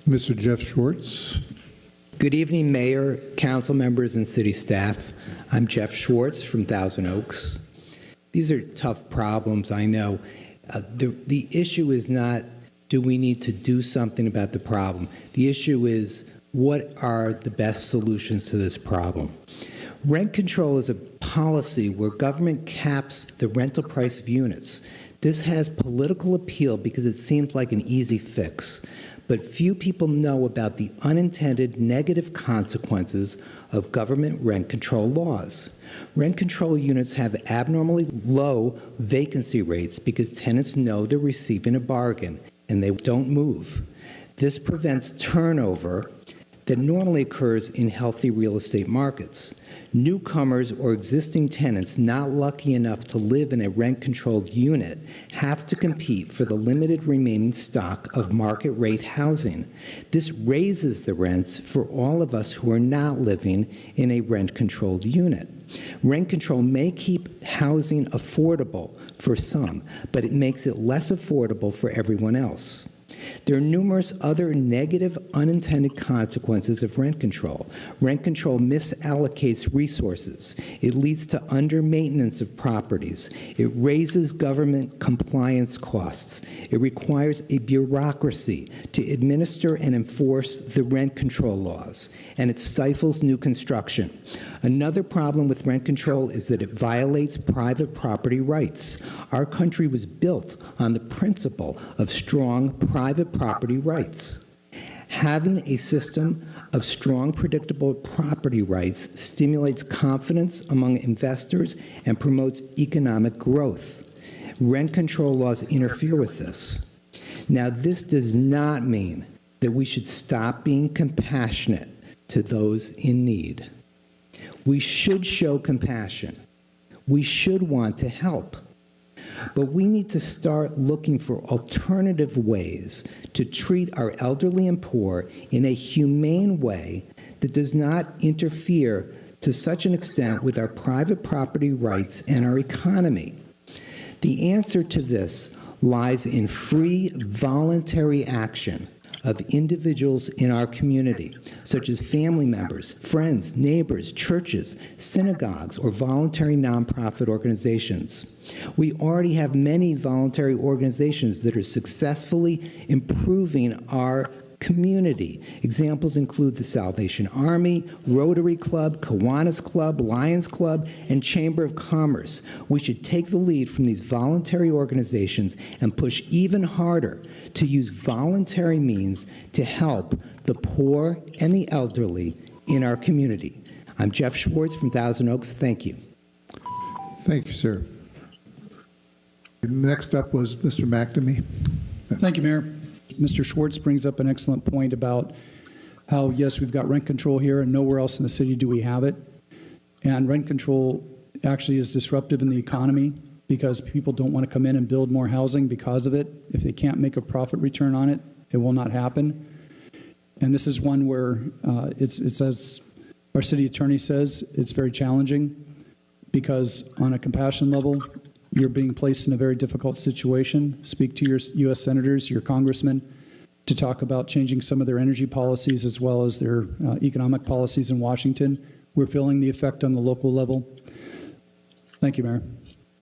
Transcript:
Mr. Jeff Schwartz. Good evening, Mayor, council members, and city staff. I'm Jeff Schwartz from Thousand Oaks. These are tough problems, I know. The issue is not, do we need to do something about the problem? The issue is, what are the best solutions to this problem? Rent control is a policy where government caps the rental price of units. This has political appeal because it seems like an easy fix, but few people know about the unintended negative consequences of government rent control laws. Rent control units have abnormally low vacancy rates because tenants know they're receiving a bargain and they don't move. This prevents turnover that normally occurs in healthy real estate markets. Newcomers or existing tenants not lucky enough to live in a rent-controlled unit have to compete for the limited remaining stock of market-rate housing. This raises the rents for all of us who are not living in a rent-controlled unit. Rent control may keep housing affordable for some, but it makes it less affordable for everyone else. There are numerous other negative unintended consequences of rent control. Rent control misallocates resources. It leads to under-maintenance of properties. It raises government compliance costs. It requires a bureaucracy to administer and enforce the rent control laws, and it stifles new construction. Another problem with rent control is that it violates private property rights. Our country was built on the principle of strong private property rights. Having a system of strong, predictable property rights stimulates confidence among investors and promotes economic growth. Rent control laws interfere with this. Now, this does not mean that we should stop being compassionate to those in need. We should show compassion. We should want to help. But we need to start looking for alternative ways to treat our elderly and poor in a humane way that does not interfere to such an extent with our private property rights and our economy. The answer to this lies in free, voluntary action of individuals in our community, such as family members, friends, neighbors, churches, synagogues, or voluntary nonprofit organizations. We already have many voluntary organizations that are successfully improving our community. Examples include the Salvation Army, Rotary Club, Kiwanis Club, Lions Club, and Chamber of Commerce. We should take the lead from these voluntary organizations and push even harder to use voluntary means to help the poor and the elderly in our community. I'm Jeff Schwartz from Thousand Oaks. Thank you. Thank you, sir. Next up was Mr. McNamee. Thank you, Mayor. Mr. Schwartz brings up an excellent point about how, yes, we've got rent control here and nowhere else in the city do we have it. And rent control actually is disruptive in the economy because people don't want to come in and build more housing because of it. If they can't make a profit return on it, it will not happen. And this is one where it's as our city attorney says, it's very challenging because on a compassion level, you're being placed in a very difficult situation. Speak to your U.S. senators, your congressmen, to talk about changing some of their energy policies as well as their economic policies in Washington. We're feeling the effect on the local level. Thank you, Mayor.